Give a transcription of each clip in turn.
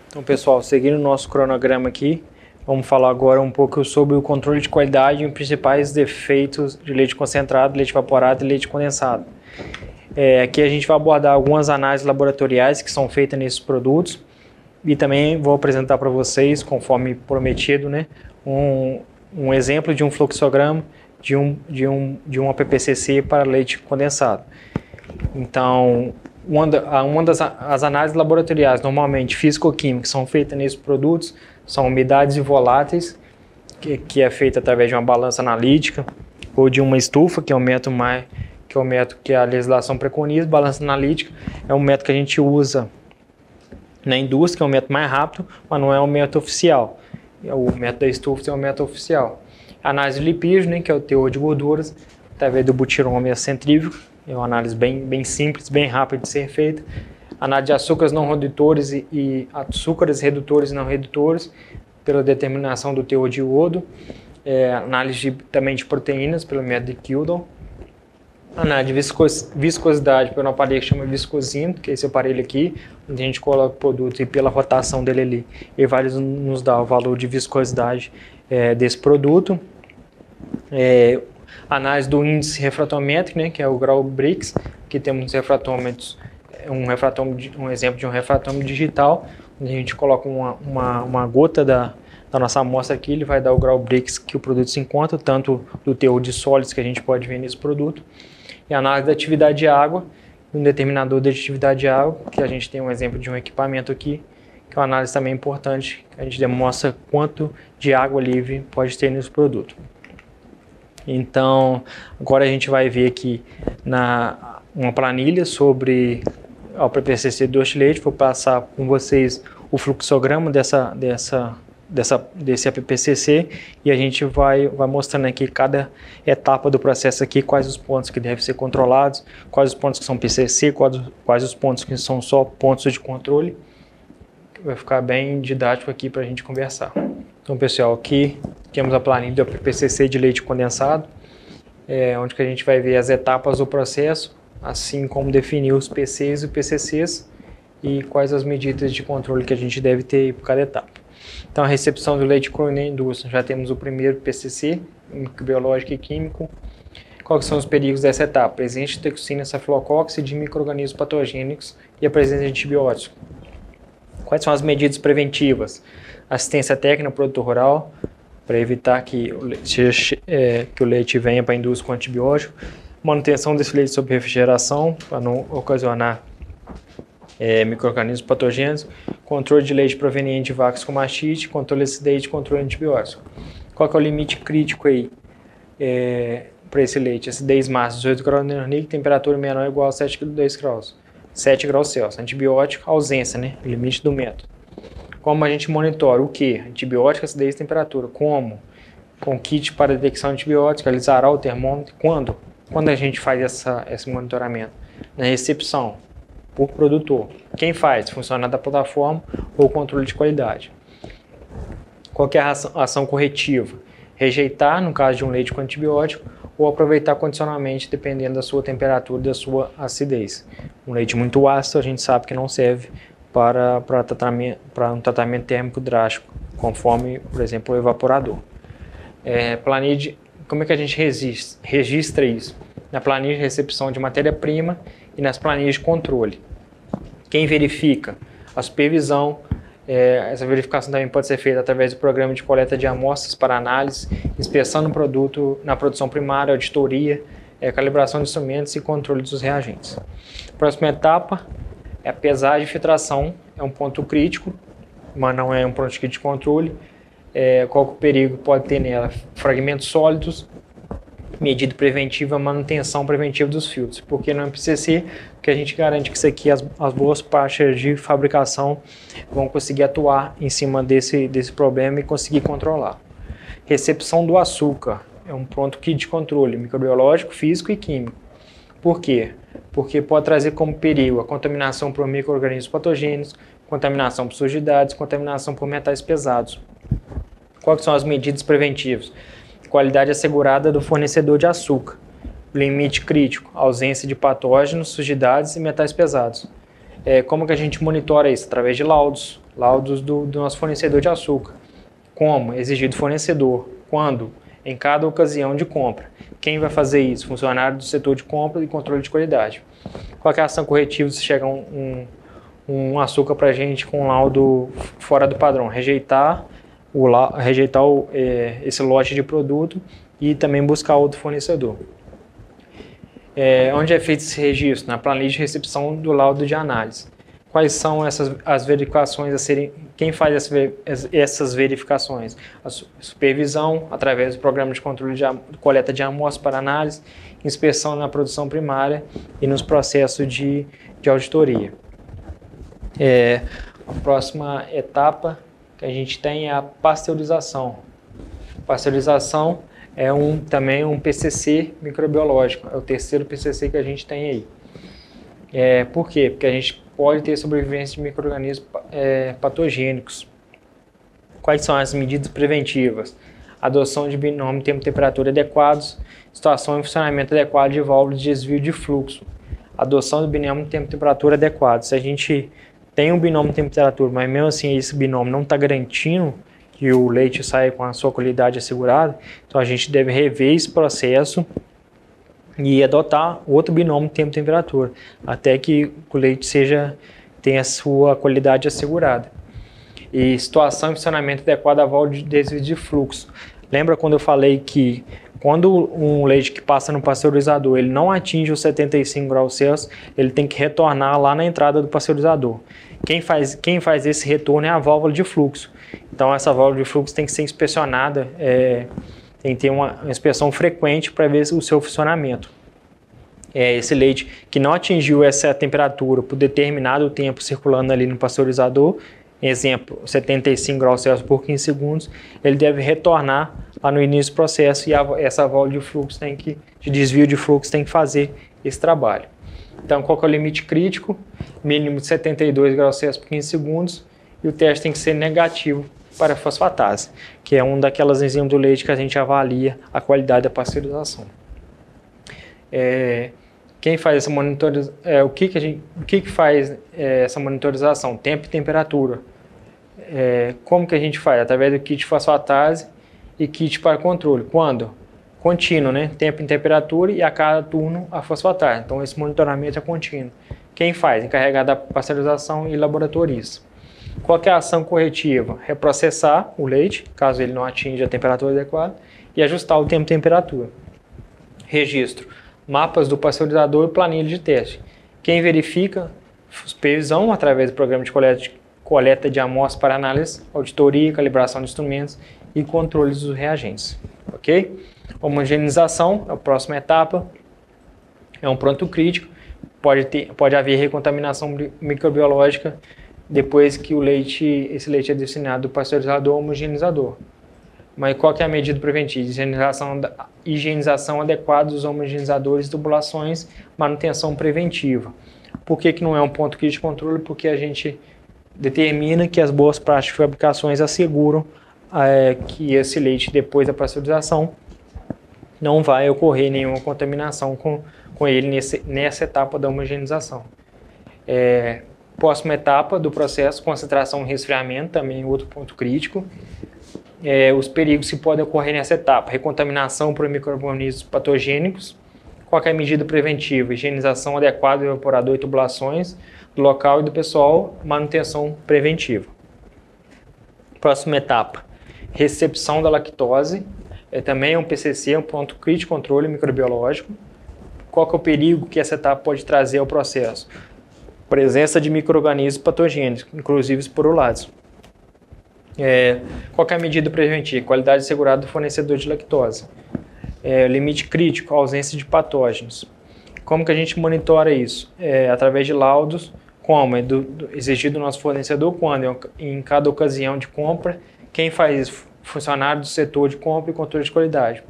Então, pessoal, seguindo o nosso cronograma aqui, vamos falar agora um pouco sobre o controle de qualidade e os principais defeitos de leite concentrado, leite evaporado e leite condensado. Aqui a gente vai abordar algumas análises laboratoriais que são feitas nesses produtos e também vou apresentar para vocês, conforme prometido, né, um exemplo de um fluxograma de um APPCC para leite condensado. Então, as análises laboratoriais, normalmente físico-químicas, são feitas nesses produtos, são umidades e voláteis, que é feita através de uma balança analítica ou de uma estufa, que é o método que a legislação preconiza. Balança analítica é um método que a gente usa na indústria, é um método mais rápido, mas não é um método oficial. O método da estufa é um método oficial. Análise de lipídios, né, que é o teor de gorduras, através do butirômetro centrífugo. É uma análise bem simples, bem rápida de ser feita. Análise de açúcares não redutores e açúcares redutores e não redutores, pela determinação do teor de iodo. Análise também de proteínas, pelo método de Kilden. Análise de viscosidade, pelo aparelho que chama viscosímetro, que é esse aparelho aqui, onde a gente coloca o produto e pela rotação dele ali, ele vai nos dar o valor de viscosidade desse produto. Análise do índice refratométrico, né, que é o grau Brix, que temos refratômetros, um exemplo de um refratômetro digital, onde a gente coloca uma gota da nossa amostra aqui, ele vai dar o grau Brix que o produto se encontra, tanto do teor de sólidos que a gente pode ver nesse produto. E a análise da atividade de água, um determinador de atividade de água, que a gente tem um exemplo de um equipamento aqui, que é uma análise também importante, que a gente demonstra quanto de água livre pode ter nesse produto. Então, agora a gente vai ver aqui uma planilha sobre o APPCC doce de leite. Vou passar com vocês o fluxograma desse APPCC e a gente vai mostrando aqui cada etapa do processo aqui, quais os pontos que devem ser controlados, quais os pontos que são PCC, quais os pontos que são só pontos de controle. Vai ficar bem didático aqui para a gente conversar. Então, pessoal, aqui temos a planilha do APPCC de leite condensado, onde que a gente vai ver as etapas do processo, assim como definir os PCs e PCCs e quais as medidas de controle que a gente deve ter por cada etapa. Então, a recepção do leite cru na indústria, já temos o primeiro PCC, biológico e químico. Quais são os perigos dessa etapa? Presença de toxina estafilococcus e de micro-organismos patogênicos e a presença de antibióticos. Quais são as medidas preventivas? Assistência técnica ao produtor rural, para evitar que o leite venha para a indústria com antibiótico. Manutenção desse leite sob refrigeração, para não ocasionar micro-organismos patogênicos. Controle de leite proveniente de vacas com mastite, controle de acidez e controle de antibióticos. Qual que é o limite crítico aí para esse leite? Acidez máxima 18 graus Fahrenheit, temperatura menor ou igual a 7,2 graus. 7 graus Celsius. Antibiótico, ausência, né? Limite do método. Como a gente monitora o que? Antibiótico, acidez e temperatura. Como? Com kit para detecção de antibióticos, alisará o termômetro. Quando? Quando a gente faz esse monitoramento? Na recepção, por produtor. Quem faz? Funcionário da plataforma ou controle de qualidade. Qual que é a ação corretiva? Rejeitar, no caso de um leite com antibiótico, ou aproveitar condicionalmente, dependendo da sua temperatura e da sua acidez. Um leite muito ácido, a gente sabe que não serve para um tratamento térmico drástico, conforme, por exemplo, o evaporador. Como é que a gente registra isso? Na planilha de recepção de matéria-prima e nas planilhas de controle. Quem verifica? A supervisão. Essa verificação também pode ser feita através do programa de coleta de amostras para análise, inspeção no produto, na produção primária, auditoria, calibração de instrumentos e controle dos reagentes. Próxima etapa é a pesagem e filtração. É um ponto crítico, mas não é um ponto crítico de controle. Qual que o perigo pode ter nela? Fragmentos sólidos, medida preventiva, manutenção preventiva dos filtros. Porque no MPCC, que a gente garante que isso aqui, as boas partes de fabricação vão conseguir atuar em cima desse problema e conseguir controlar. Recepção do açúcar é um ponto kit de controle microbiológico, físico e químico. Por quê? Porque pode trazer como perigo a contaminação por micro-organismos patogênicos, contaminação por sujidades, contaminação por metais pesados. Quais são as medidas preventivas? Qualidade assegurada do fornecedor de açúcar. Limite crítico, ausência de patógenos, sujidades e metais pesados. Como que a gente monitora isso? Através de laudos do nosso fornecedor de açúcar. Como? Exigir do fornecedor. Quando? Em cada ocasião de compra. Quem vai fazer isso? Funcionário do setor de compra e controle de qualidade. Qual é a ação corretiva se chega um açúcar para a gente com laudo fora do padrão? Rejeitar esse lote de produto e também buscar outro fornecedor. Onde é feito esse registro? Na planilha de recepção do laudo de análise. Quais são as verificações a serem... Quem faz essas verificações? A supervisão, através do programa de controle de coleta de amostras para análise, inspeção na produção primária e nos processos de auditoria. A próxima etapa que a gente tem é a pasteurização. Pasteurização é também um PCC microbiológico, é o terceiro PCC que a gente tem aí. Por quê? Porque a gente pode ter sobrevivência de micro-organismos patogênicos. Quais são as medidas preventivas? Adoção de binômio tempo-temperatura adequados, situação e funcionamento adequado de válvula de desvio de fluxo. Adoção do binômio tempo-temperatura adequado. Se a gente tem um binômio tempo-temperatura, mas mesmo assim esse binômio não está garantindo que o leite saia com a sua qualidade assegurada, então a gente deve rever esse processo e adotar outro binômio tempo-temperatura, até que o leite tenha a sua qualidade assegurada. E situação e funcionamento adequado da válvula de desvio de fluxo. Lembra quando eu falei que quando um leite que passa no pasteurizador ele não atinge os 75 graus Celsius, ele tem que retornar lá na entrada do pasteurizador. Quem faz esse retorno é a válvula de fluxo. Então essa válvula de fluxo tem que ser inspecionada, tem que ter uma inspeção frequente para ver o seu funcionamento. Esse leite que não atingiu essa temperatura por determinado tempo circulando ali no pasteurizador, exemplo, 75 graus Celsius por 15 segundos, ele deve retornar lá no início do processo e essa válvula de fluxo de desvio de fluxo tem que fazer esse trabalho. Então, qual que é o limite crítico? Mínimo de 72 graus Celsius por 15 segundos e o teste tem que ser negativo para a fosfatase, que é um daquelas enzimas do leite que a gente avalia a qualidade da pasteurização. Quem faz essa monitorização? O que faz essa monitorização? Tempo e temperatura. Como que a gente faz? Através do kit fosfatase e kit para controle. Quando? Contínuo, né? Tempo e temperatura e a cada turno a fosfatase. Então esse monitoramento é contínuo. Quem faz? Encarregado da pasteurização e laboratorista. Qual que é a ação corretiva? Reprocessar o leite, caso ele não atinja a temperatura adequada, e ajustar o tempo e temperatura. Registro. Mapas do pasteurizador e planilha de teste. Quem verifica? Supervisão através do programa de coleta de amostras para análise, auditoria, calibração de instrumentos e controle dos reagentes. Ok? Homogeneização é a próxima etapa. É um ponto crítico. Pode haver recontaminação microbiológica depois que esse leite é destinado do pasteurizador ao homogeneizador. Mas qual que é a medida preventiva? Higienização adequada dos homogeneizadores, tubulações, manutenção preventiva. Por que não é um ponto crítico de controle? Porque a gente determina que as boas práticas de fabricações asseguram que esse leite, depois da pasteurização, não vai ocorrer nenhuma contaminação com ele nessa etapa da homogeneização. Próxima etapa do processo, concentração e resfriamento, também outro ponto crítico. Os perigos que podem ocorrer nessa etapa: recontaminação por micro-organismos patogênicos. Qual é a medida preventiva? Higienização adequada do evaporador e tubulações do local e do pessoal, manutenção preventiva. Próxima etapa: recepção da lactose. Também é um PCC, um ponto crítico de controle microbiológico. Qual que é o perigo que essa etapa pode trazer ao processo? Presença de micro-organismos patogênicos, inclusive esporulados. Qual que é a medida preventiva? Qualidade assegurada do fornecedor de lactose. Limite crítico, ausência de patógenos. Como que a gente monitora isso? Através de laudos, como? Exigido do nosso fornecedor, quando? Em cada ocasião de compra. Quem faz isso? Funcionário do setor de compra e controle de qualidade.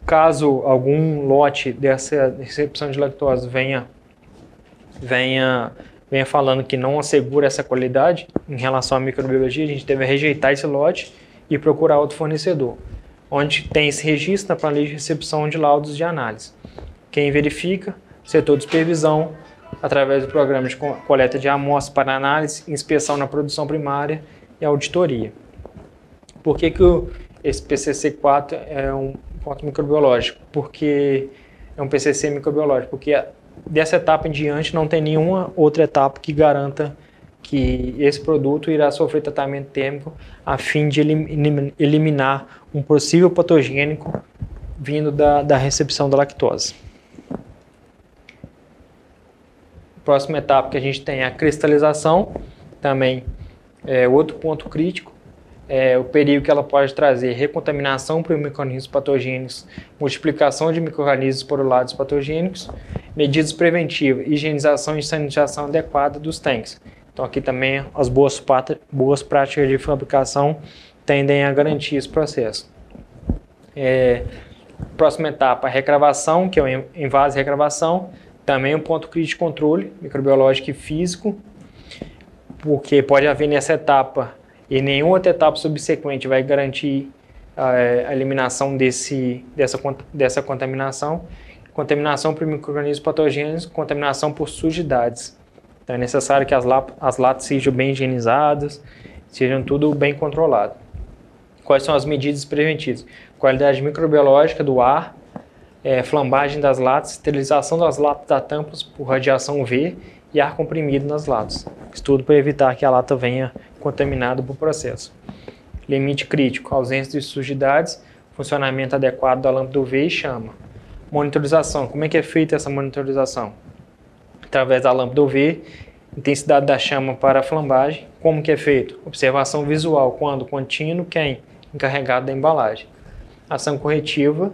Caso algum lote dessa recepção de lactose venha falando que não assegura essa qualidade em relação à microbiologia, a gente deve rejeitar esse lote e procurar outro fornecedor, onde tem esse registro na planilha de recepção de laudos de análise. Quem verifica? Setor de supervisão, através do programa de coleta de amostras para análise, inspeção na produção primária e auditoria. Por que esse PCC4 é um ponto microbiológico? Porque é um PCC microbiológico, porque dessa etapa em diante não tem nenhuma outra etapa que garanta que esse produto irá sofrer tratamento térmico a fim de eliminar um possível patogênico vindo da recepção da lactose. Próxima etapa que a gente tem é a cristalização, também é outro ponto crítico, o perigo que ela pode trazer: recontaminação por micro-organismos patogênicos, multiplicação de micro-organismos porulados patogênicos, medidas preventivas, higienização e sanitização adequada dos tanques. Então aqui também as boas práticas de fabricação tendem a garantir esse processo. Próxima etapa, a recravação, que é o envase e recravação, também um ponto crítico de controle microbiológico e físico, porque pode haver nessa etapa e nenhuma outra etapa subsequente vai garantir a eliminação dessa contaminação. Contaminação por micro-organismos patogênicos, contaminação por sujidades. Então é necessário que as latas sejam bem higienizadas, sejam tudo bem controlado. Quais são as medidas preventivas? Qualidade microbiológica do ar, flambagem das latas, esterilização das latas da tampas por radiação UV e ar comprimido nas latas. Isso tudo para evitar que a lata venha contaminada por processo. Limite crítico: ausência de sujidades, funcionamento adequado da lâmpada UV e chama. Monitorização: como é que é feita essa monitorização? Através da lâmpada UV, intensidade da chama para a flambagem. Como que é feito? Observação visual: quando contínuo, quem? Encarregado da embalagem. Ação corretiva: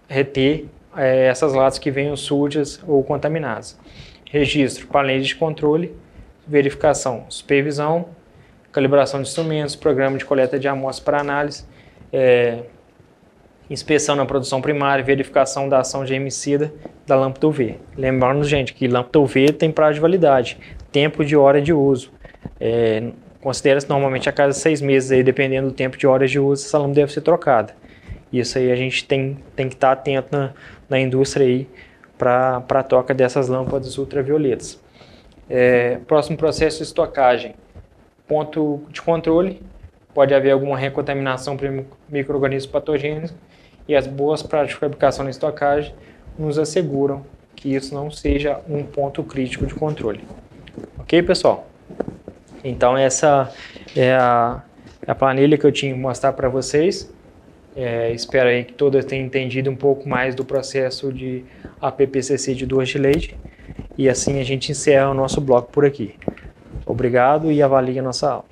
reter essas latas que venham sujas ou contaminadas. Registro: planilha de controle. Verificação: supervisão, calibração de instrumentos, programa de coleta de amostras para análise, inspeção na produção primária, verificação da ação de herbicida da lâmpada UV. Lembrando, gente, que lâmpada UV tem prazo de validade, tempo de hora de uso. Considera-se normalmente a cada 6 meses, aí, dependendo do tempo de horas de uso, essa lâmpada deve ser trocada. Isso aí a gente tem que estar atento na indústria aí para a troca dessas lâmpadas ultravioletas. Próximo processo de estocagem. Ponto de controle: pode haver alguma recontaminação por micro-organismos patogênicos, e as boas práticas de fabricação e estocagem nos asseguram que isso não seja um ponto crítico de controle. Ok, pessoal? Então essa é a planilha que eu tinha que mostrar para vocês. Espero aí que todos tenham entendido um pouco mais do processo de APPCC de doce de leite. E assim a gente encerra o nosso bloco por aqui. Obrigado e avalie a nossa aula.